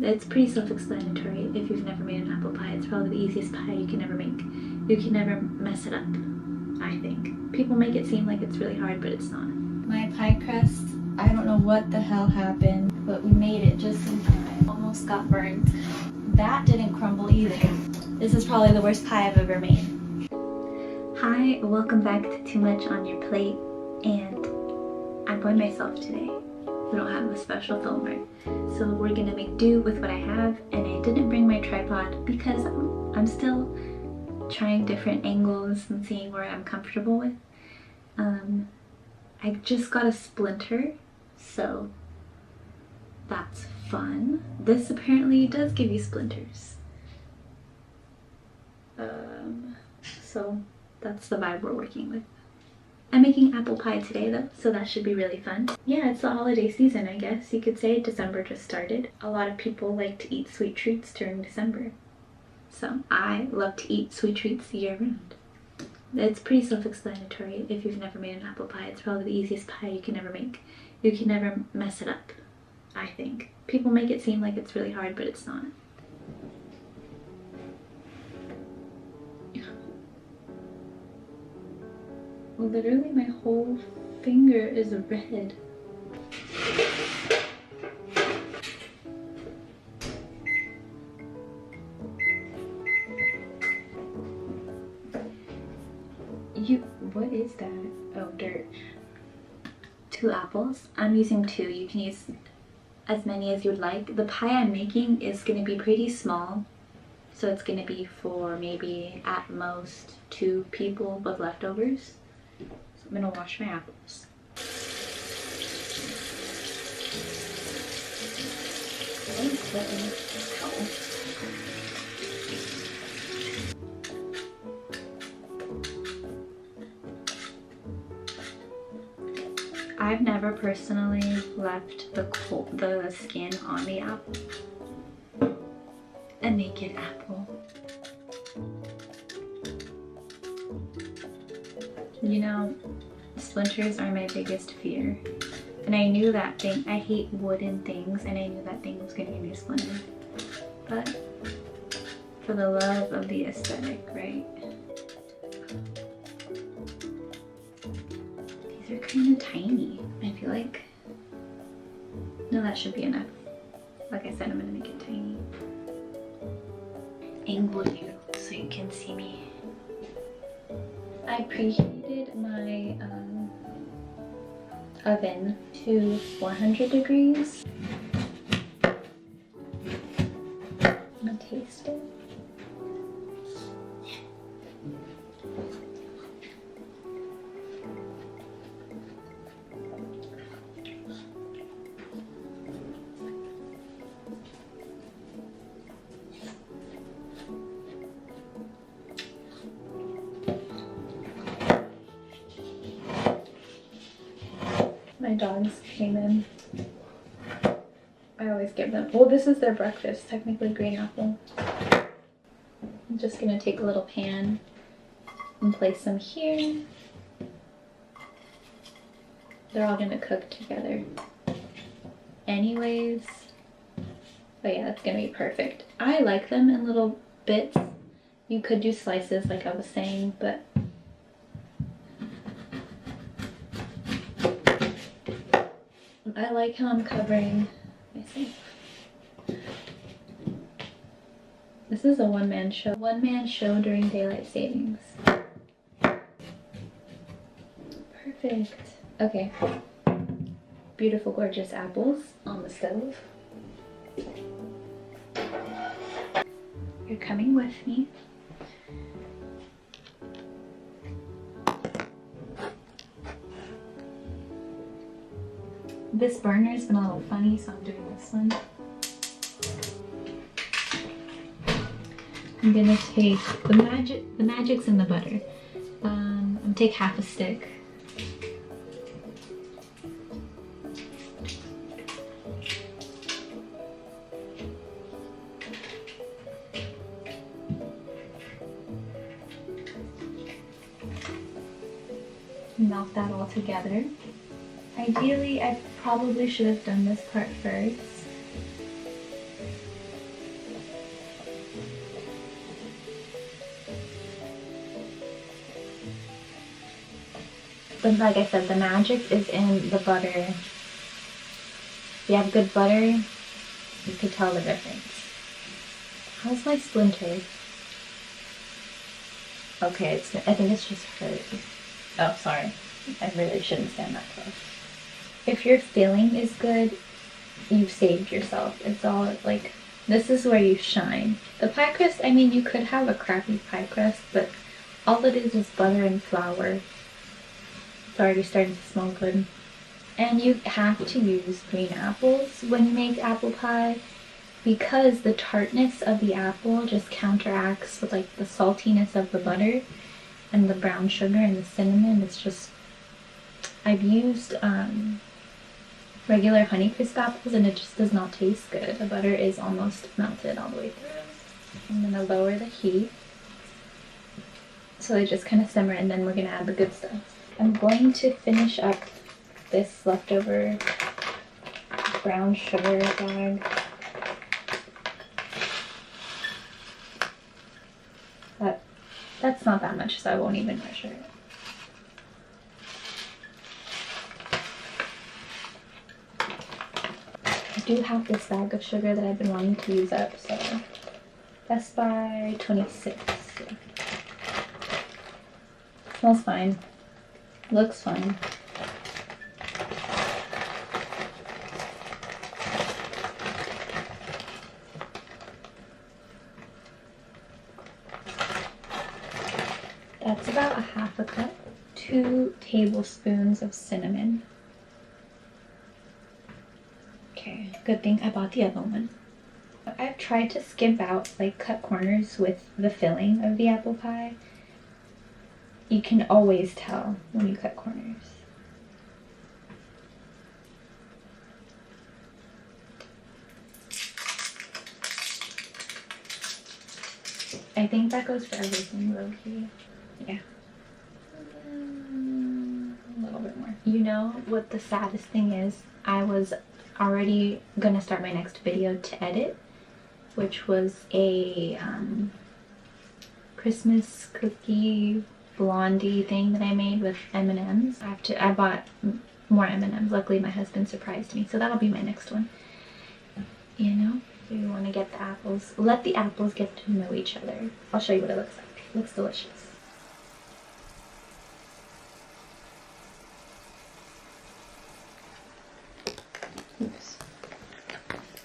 It's pretty self-explanatory. If you've never made an apple pie, it's probably the easiest pie you can ever make. You can never mess it up, I think. People make it seem like it's really hard, but it's not. My pie crust, I don't know what the hell happened, but we made it just in time. Almost got burned. That didn't crumble either. This is probably the worst pie I've ever made. Hi, welcome back to Too Much on Your Plate, and I'm by myself today. We don't have a special filmer, so we're gonna make do with what I have, and I didn't bring my tripod because I'm still trying different angles and seeing where I'm comfortable with. I just got a splinter, so that's fun. This apparently does give you splinters. So that's the vibe we're working with. I'm making apple pie today though, so that should be really fun. Yeah, it's the holiday season, I guess. You could say December just started. A lot of people like to eat sweet treats during December. So I love to eat sweet treats year round. It's pretty self-explanatory. If you've never made an apple pie, it's probably the easiest pie you can ever make. You can never mess it up, I think. People make it seem like it's really hard, but it's not. Well, literally my whole finger is red. What is that? Oh, dirt. 2 apples. I'm using 2. You can use as many as you would like. The pie I'm making is going to be pretty small, so it's going to be for maybe at most 2 people with leftovers. So I'm going to wash my apples. I've never personally left the skin on the apple. A naked apple. You know, splinters are my biggest fear. And I knew that thing, I hate wooden things, and I knew that thing was gonna give me a splinter. But for the love of the aesthetic, right? They're kind of tiny, I feel like. No, that should be enough. Like I said, I'm gonna make it tiny. Angle you so you can see me. I preheated my oven to 400 degrees. I'm gonna taste it. My dogs came in. I always give them, well, this is their breakfast, technically green apple. I'm just gonna take a little pan and place them here. They're all gonna cook together anyways. But yeah, that's gonna be perfect. I like them in little bits. You could do slices like I was saying, but I like how I'm covering myself. This is a one-man show. One-man show during daylight savings. Perfect. Okay. Beautiful, gorgeous apples on the stove. You're coming with me. This burner's been a little funny, so I'm doing this one. I'm gonna take the magic's in the butter. I'm gonna take half a stick. Melt that all together. Ideally, I probably should have done this part first. But like I said, the magic is in the butter. If you have good butter, you can tell the difference. How's my splinter? Okay, I think it's just hurt. Oh, sorry. I really shouldn't stand that close. If your filling is good, you've saved yourself. It's all like, this is where you shine. The pie crust, I mean, you could have a crappy pie crust, but all it is butter and flour. It's already starting to smell good. And you have to use green apples when you make apple pie, because the tartness of the apple just counteracts with like the saltiness of the butter and the brown sugar and the cinnamon. It's just, I've used regular Honeycrisp apples and it just does not taste good. The butter is almost melted all the way through. I'm gonna lower the heat so they just kind of simmer, and then we're gonna add the good stuff. I'm going to finish up this leftover brown sugar bag. That's not that much, so I won't even measure it. I do have this bag of sugar that I've been wanting to use up, so Best Buy 26. Smells fine. Looks fine. That's about a half a cup. 2 tablespoons of cinnamon. Okay, good thing I bought the other one. I've tried to skimp out, like cut corners with the filling of the apple pie. You can always tell when you cut corners. I think that goes for everything, low-key. Yeah. A little bit more. You know what the saddest thing is? I was already gonna start my next video to edit, which was a Christmas cookie blondie thing that I made with M&Ms. I bought more M&Ms. Luckily my husband surprised me, so that'll be my next one. You know, so you want to get the apples, let the apples get to know each other. I'll show you what it looks like. It looks delicious. Oops.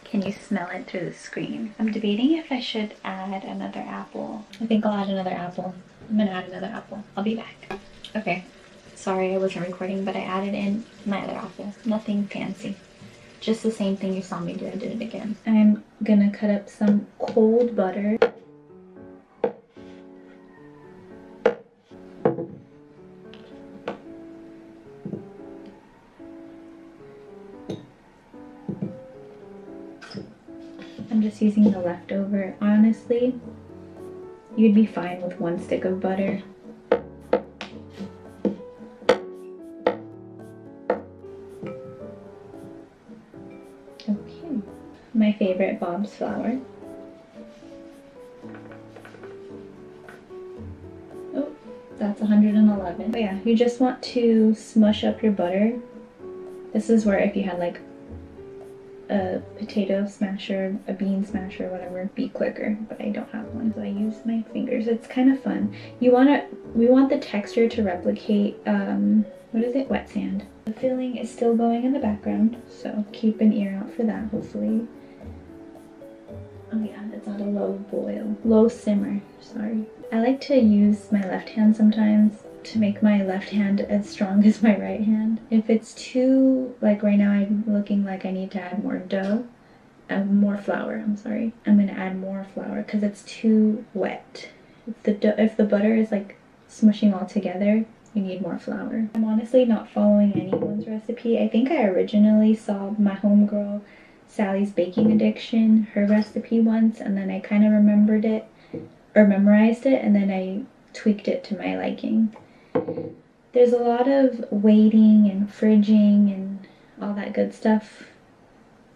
Can you smell it through the screen? I'm debating if I should add another apple. I think I'll add another apple. I'm gonna add another apple. I'll be back. Okay, sorry I wasn't recording, but I added in my other apple. Nothing fancy. Just the same thing you saw me do. I did it again. I'm gonna cut up some cold butter. I'm just using the leftover. Honestly, you'd be fine with 1 stick of butter. Okay, my favorite, Bob's flour. Oh, that's 111. But yeah, you just want to smush up your butter. This is where if you had like a potato smasher, a bean smasher, whatever, be quicker, but I don't have one, so I use my fingers. It's kind of fun. We want the texture to replicate, what is it? Wet sand. The filling is still going in the background, so keep an ear out for that, hopefully. Oh yeah, it's at a low boil. Low simmer, sorry. I like to use my left hand sometimes to make my left hand as strong as my right hand. If it's too, like right now I'm looking like I need to add more dough, more flour, I'm sorry. I'm gonna add more flour because it's too wet. If the butter is like smushing all together, you need more flour. I'm honestly not following anyone's recipe. I think I originally saw my homegirl Sally's Baking Addiction, her recipe once, and then I kind of remembered it, or memorized it, and then I tweaked it to my liking. There's a lot of waiting and fridging and all that good stuff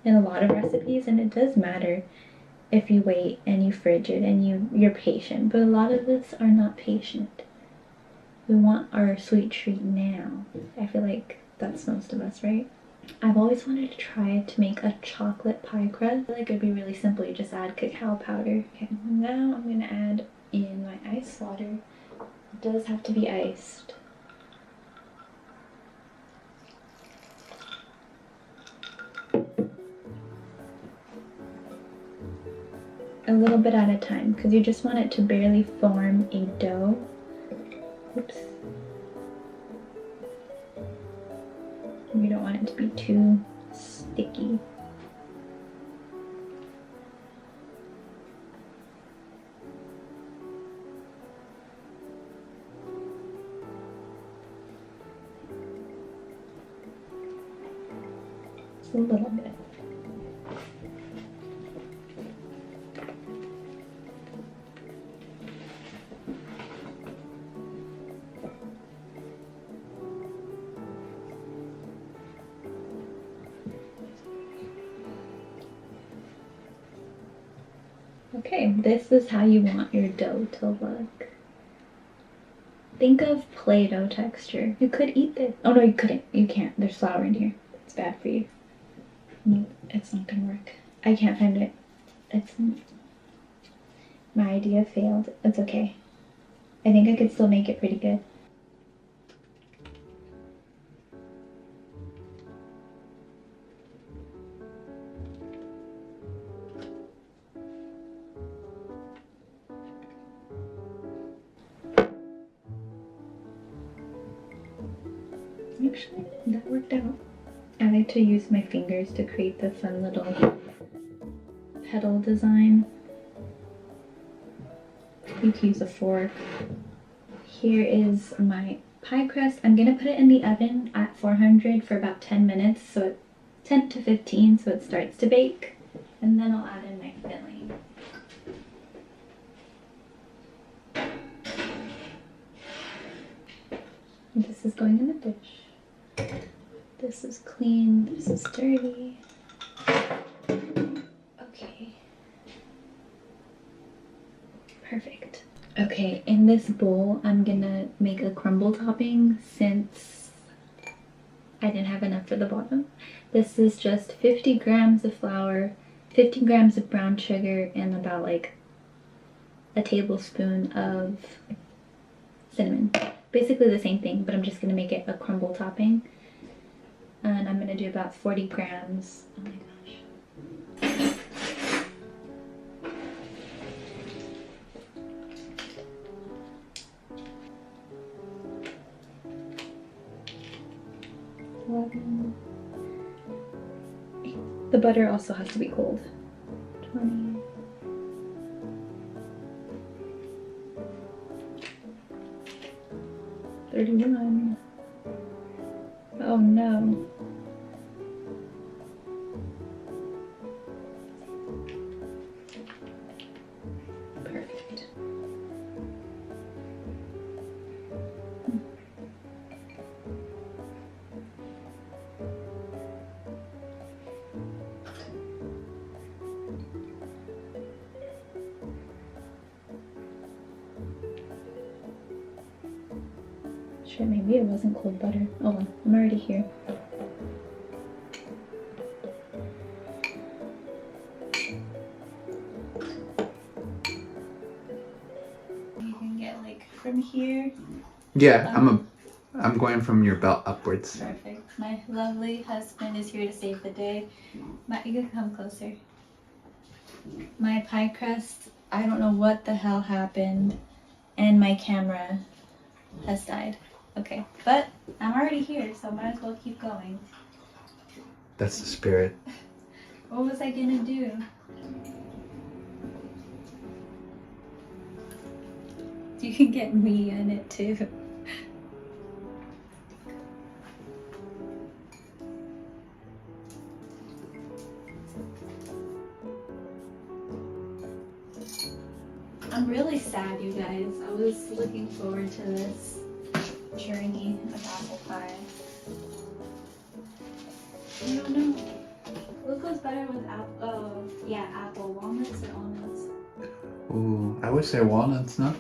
in a lot of recipes, and it does matter if you wait and you fridge it and you're patient, but a lot of us are not patient. We want our sweet treat now. I feel like that's most of us, right? I've always wanted to try to make a chocolate pie crust. I feel like it'd be really simple. You just add cacao powder. Okay, now I'm gonna add in my ice water. It does have to be iced. A little bit at a time, because you just want it to barely form a dough. Oops. We don't want it to be too sticky. Just a little bit. Okay, this is how you want your dough to look. Think of Play-Doh texture. You could eat this. Oh no, you couldn't. You can't. There's flour in here. It's bad for you. No, it's not gonna work. I can't find it. My idea failed. It's okay. I think I could still make it pretty good. Actually, that worked out. I like to use my fingers to create the fun little petal design. You can use a fork. Here is my pie crust. I'm gonna put it in the oven at 400 for about 10 minutes, so 10 to 15, so it starts to bake. And then I'll add in my filling. This is going in the dish. This is clean, this is dirty. Okay. Perfect. Okay, in this bowl, I'm gonna make a crumble topping since I didn't have enough for the bottom. This is just 50 grams of flour, 50 grams of brown sugar, and about like a tablespoon of cinnamon. Basically the same thing, but I'm just gonna make it a crumble topping. And I'm gonna do about 40 grams. Oh my gosh. 11. The butter also has to be cold. 20. 31. Oh no. Perfect. Shit, maybe it wasn't cold butter. Oh well, I'm already here. You can get like from here. Yeah, I'm going from your belt upwards. Perfect. My lovely husband is here to save the day. You can come closer. My pie crust, I don't know what the hell happened, and my camera has died. Okay, but I'm already here, so might as well keep going. That's the spirit. What was I gonna do? You can get me in it too. I'm really sad, you guys. I was looking forward to this journey of apple pie. I don't know. What goes better with apple? Apple. Walnuts or almonds? Ooh, I would say walnuts, no?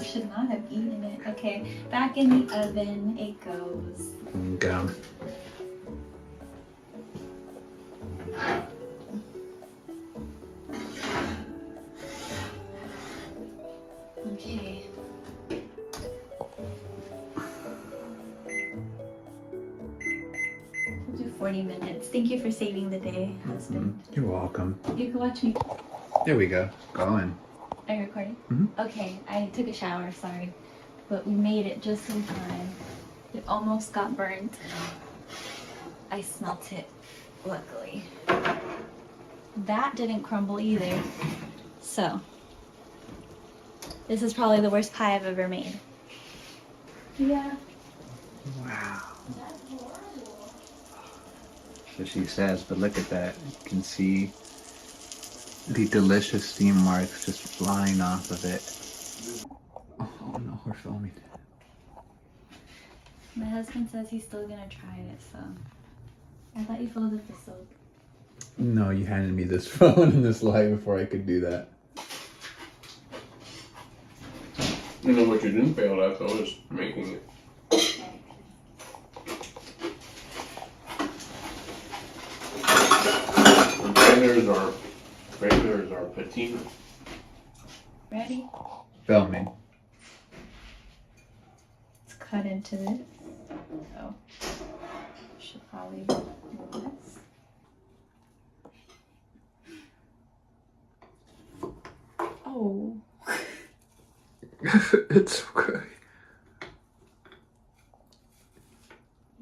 should not have eaten it. Okay, back in the oven it goes. Go. Okay. We'll do 40 minutes. Thank you for saving the day, husband. You're welcome. You can watch me. There we go. Going. Are you recording? Mhm. Okay, I took a shower, sorry. But we made it just in time. It almost got burnt. I smelt it, luckily. That didn't crumble either. So, this is probably the worst pie I've ever made. Yeah. Wow. That's horrible. So she says, but look at that. You can see the delicious steam marks just flying off of it. Oh no, we're filming. My husband says he's still gonna try it, so. I thought you folded the soap. No, you handed me this phone and this light before I could do that. You know what you didn't fail at though is making it. Regulars are patina. Ready? Filming. It's cut into this. So, should probably move this. Oh. It's okay.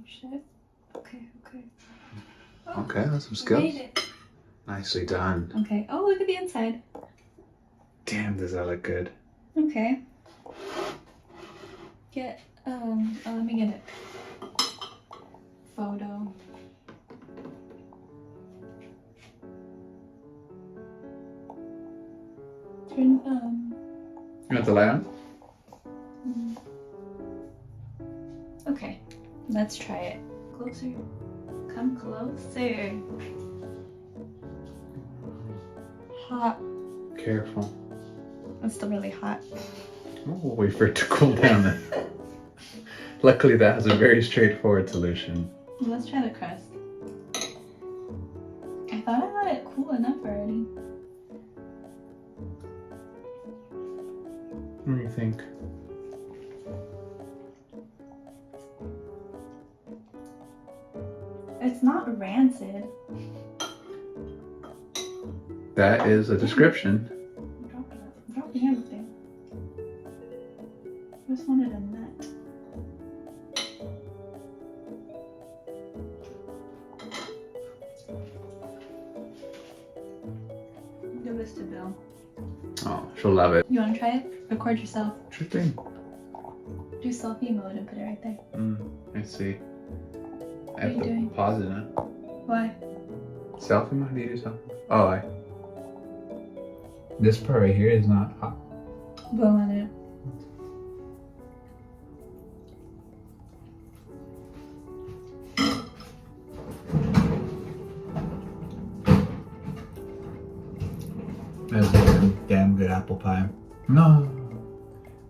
Shit. Okay. Okay, that's some I skills. made it. Nicely done. Okay. Oh, look at the inside. Damn, does that look good? Okay. Let me get it. Photo. Turn, You want the light on? okay. Let's try it. Closer. Come closer. Hot. Careful. It's still really hot. We'll wait for it to cool down then. Luckily that has a very straightforward solution. Let's try the crust. I thought I had it cool enough already. What do you think? It's not rancid. That is a description. I'm dropping everything. I just wanted a nut. Give this to Bill. Oh, she'll love it. You want to try it? Record yourself. Sure thing. Do selfie mode and put it right there. I see. What are you doing? Pause it now. Why? Selfie mode? Do you do selfie? Oh, this part right here is not hot. Blow on it. That's a damn good apple pie. No.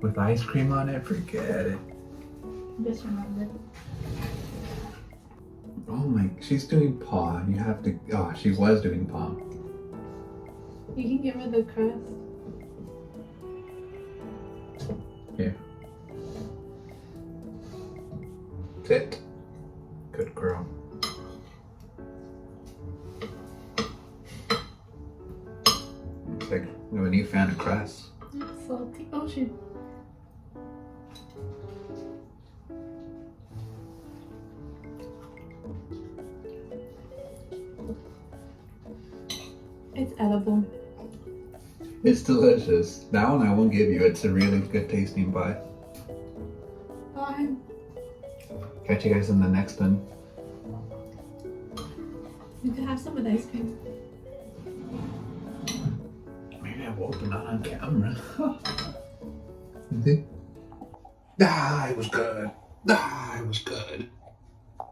With ice cream on it, forget it. Just remembered. Oh my, she's doing paw. You have to, oh, she was doing paw. You can give her the crust. Here. Sit. Good girl. Looks like you have a new fan of Crust. It's salty. Oh shoot. It's edible. It's delicious. That one I won't give you. It's a really good tasting pie. Bye. Catch you guys in the next one. You can have some with ice cream. Maybe I will open that on camera. You think? Ah, it was good. Ah, it was good.